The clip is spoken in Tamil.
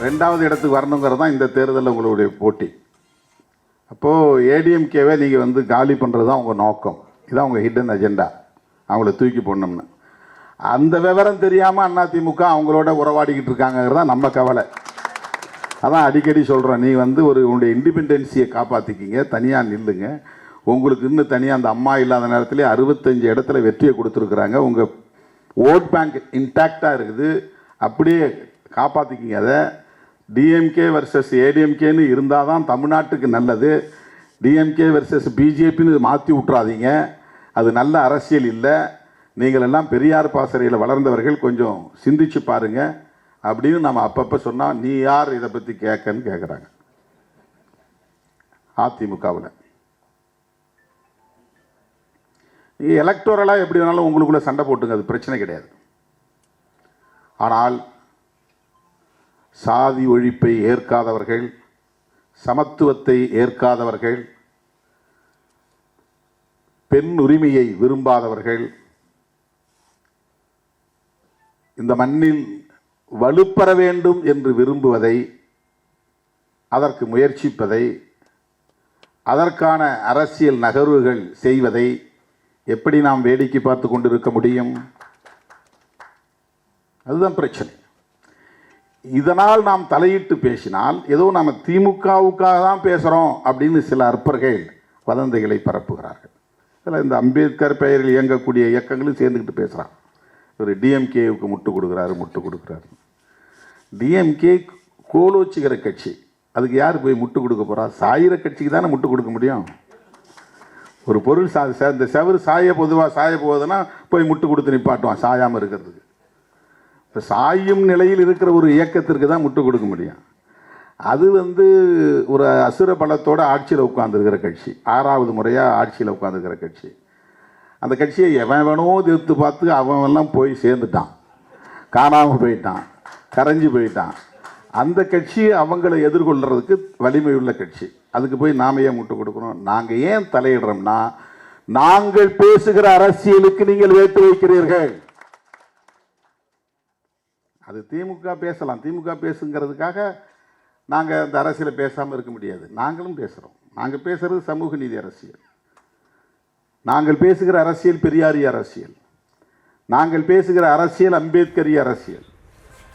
2வது இடத்துக்கு வரணுங்கிறது தான் இந்த தேர்தலில் உங்களுடைய போட்டி. அப்போது ஏடிஎம்கேவை நீங்கள் வந்து காலி பண்ணுறது தான் உங்கள் நோக்கம். இதுதான் உங்கள் ஹிடன் அஜெண்டா, அவங்கள தூக்கி போடணும்னு. அந்த விவரம் தெரியாமல் அதிமுக அவங்களோட உறவாடிக்கிட்டு இருக்காங்கிறது தான் நம்ம கவலை. அதான் அடிக்கடி சொல்கிறோம், நீ வந்து உன்னுடைய இண்டிபெண்டன்சியை காப்பாற்றிக்கிங்க, தனியாக நில்லுங்க. உங்களுக்கு இன்னும் தனியாக அந்த அம்மா இல்லாத நேரத்திலே 65 இடத்துல வெற்றியை கொடுத்துருக்குறாங்க. உங்கள் ஓட் பேங்க் இன்டாக்டாக இருக்குது, அப்படியே காப்பாற்றிக்கிங்க. அதை டிஎம்கே வர்சஸ் ஏடிஎம்கேன்னு இருந்தால் தான் தமிழ்நாட்டுக்கு நல்லது. டிஎம்கே வர்சஸ் பிஜேபின்னு மாற்றி விட்றாதீங்க, அது நல்ல அரசியல் இல்லை. நீங்கள் எல்லாம் பெரியார் பாசறையில் வளர்ந்தவர்கள், கொஞ்சம் சிந்திச்சு பாருங்கள் அப்படின்னு நம்ம அப்பப்போ சொன்னால், நீ யார் இதை பற்றி கேட்கன்னு கேட்குறாங்க. அதிமுகவில் நீங்கள் எலக்டோரலாக எப்படி வேணாலும் உங்களுக்குள்ளே சண்டை போட்டுங்க, அது பிரச்சனை கிடையாது. ஆனால் சாதி ஒழிப்பை ஏற்காதவர்கள், சமத்துவத்தை ஏற்காதவர்கள், பெண் உரிமையை விரும்பாதவர்கள், இந்த மண்ணில் வலுப்பெற வேண்டும் என்று விரும்புவதை, அதற்கு முயற்சிப்பதை, அதற்கான அரசியல் நகர்வுகள் செய்வதை எப்படி நாம் வேடிக்கை பார்த்து கொண்டிருக்க முடியும்? அதுதான் பிரச்சனை. இதனால் நாம் தலையிட்டு பேசினால் ஏதோ நாம் திமுகவுக்காக தான் பேசுகிறோம் அப்படின்னு சில அற்பர்கள் வதந்திகளை பரப்புகிறார்கள். இதில் இந்த அம்பேத்கர் பெயரில் இயங்கக்கூடிய இயக்கங்களும் சேர்ந்துக்கிட்டு பேசுகிறான். ஒரு டிஎம்கேவுக்கு முட்டு கொடுக்குறாரு. டிஎம்கே கோலோச்சுகிற கட்சி, அதுக்கு யார் போய் முட்டு கொடுக்க போகிறா? சாயிற கட்சிக்கு தானே முட்டு கொடுக்க முடியும். ஒரு பொருள் இந்த செவரு பொதுவாக சாய போகுதுன்னா போய் முட்டு கொடுத்து நிப்பாட்டுவான் சாயாமல் இருக்கிறதுக்கு. இப்போ சாயும் நிலையில் இருக்கிற ஒரு இயக்கத்திற்கு தான் முட்டு கொடுக்க முடியும். அது ஒரு அசுர பலத்தோடு ஆட்சியில் உட்காந்துருக்கிற கட்சி, 6வது முறையாக ஆட்சியில் உட்காந்துருக்கிற கட்சி. அந்த கட்சியை எவனோ எதிர்த்து பார்த்து அவன்லாம் போய் சேர்ந்துட்டான், காணாமல் போயிட்டான், கரைஞ்சி போயிட்டான். அந்த கட்சி அவங்களை எதிர்கொள்கிறதுக்கு வலிமை உள்ள கட்சி. அதுக்கு போய் நாம ஏன் முட்டு கொடுக்கணும்? நாங்கள் ஏன் தலையிடுறோம்னா, நாங்கள் பேசுகிற அரசியலுக்கு நீங்கள் வேட்டு வைக்கிறீர்கள். அது திமுக பேசலாம், திமுக பேசுங்கிறதுக்காக நாங்கள் அந்த அரசியலை பேசாமல் இருக்க முடியாது. நாங்களும் பேசுகிறோம். நாங்கள் பேசுகிறது சமூக நீதி அரசியல். நாங்கள் பேசுகிற அரசியல் பெரியாரிய அரசியல். நாங்கள் பேசுகிற அரசியல் அம்பேத்கரிய அரசியல்.